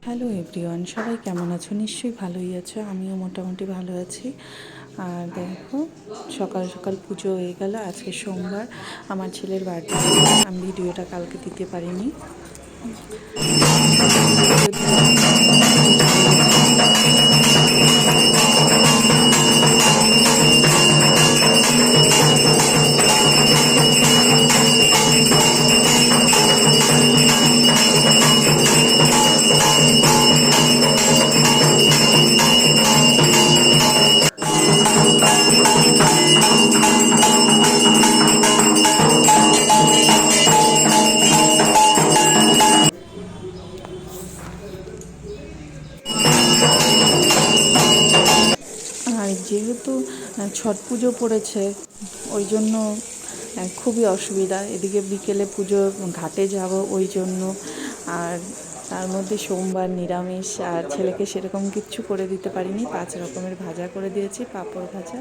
Hello everyone, সবাই কেমন আছো? নিশ্চয়ই ভালোই আছো, আমিও মোটামুটি ভালো আছি। আর দেখো, সকাল সকাল পুজো হয়ে গেল। আজকে সোমবার, আমার ছেলের বার্থডে ছিল। আমি ভিডিওটা কালকে দিতে পারিনি। আর যেহেতু ছট পুজো পড়েছে, ওই জন্য খুবই অসুবিধা। এদিকে বিকেলে পুজো ঘাটে যাব, ওই জন্য। আর তার মধ্যে সোমবার নিরামিষ, আর ছেলেকে সেরকম কিচ্ছু করে দিতে পারিনি। 5 রকমের ভাজা করে দিয়েছি, পাঁপড় ভাজা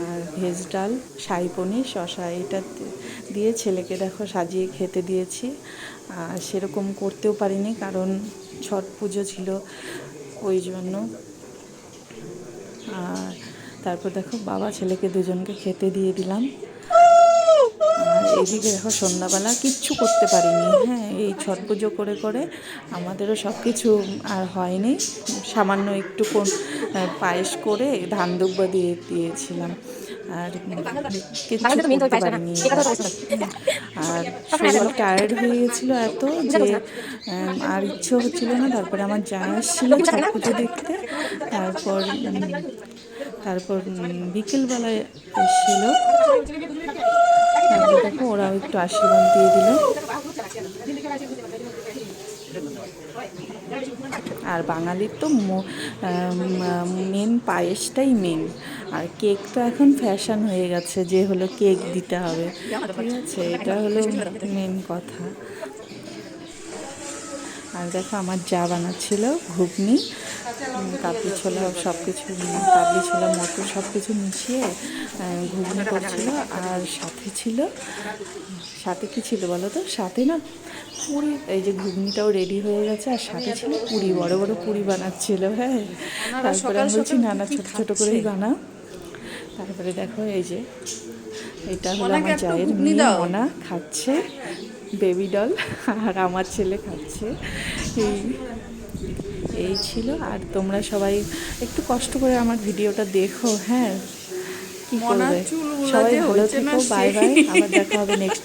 আর ভেজ ডাল, শাহী পনির, শশা, এটা দিয়ে ছেলেকে দেখো সাজিয়ে খেতে দিয়েছি। আর সেরকম করতেও পারিনি, কারণ ছট পুজো ছিল, ওই জন্য। আর তারপর দেখো, বাবা ছেলেকে দুজনকে খেতে দিয়ে দিলাম। আর এদিকে দেখো, সন্ধ্যাবেলা কিচ্ছু করতে পারিনি। হ্যাঁ, এই ছট পুজো করে করে আমাদেরও সব কিছু আর হয়নি। সামান্য একটু পায়েস করে ধান দুব্বা দিয়েছিলাম, আর কিচ্ছু করতে পারিনি। আর শরীর টায়ার্ড হয়ে গেছিলো এত যে আর ইচ্ছে হচ্ছিল না। তারপরে আমার যা এসেছিলো ছট পুজো দেখতে। তারপর বিকেলবেলায় এসেছিল। দেখো, ওরাও একটু আশীর্বাদ দিয়ে দিল। আর বাঙালির তো মেন পায়েসটাই মেন। আর কেক তো এখন ফ্যাশন হয়ে গেছে, যে হলো কেক দিতে হবে, ঠিক আছে, এটা হলো মেন কথা। আর দেখো, আমার যা বানাচ্ছিল ঘুগনি, কাবলি ছোলা, সব কিছু, কাবলি ছোলা, মটর সব কিছু মিশিয়ে ঘুগনি করছিল। আর সাথে কী ছিল বলো তো? সাথে না পুরি। এই যে ঘুগনিটাও রেডি হয়ে গেছে, আর সাথে ছিল পুরি, বড় বড় পুরি বানাচ্ছিল। হ্যাঁ, তারপরে আমি বলছি না না, ছোটো ছোটো করেই বানাও। তারপরে দেখো, এই যে এটা হলো আমার জায়ের মেয়ে মনা, খাচ্ছে বেবি ডল, আর আমার ছেলে খাচ্ছে। এই ছিল। আর তোমরা সবাই একটু কষ্ট করে আমার ভিডিওটা দেখো। হ্যাঁ, কি করবে, সবাই ভালো থেকো, বাই বাই, আবার দেখা হবে নেক্সট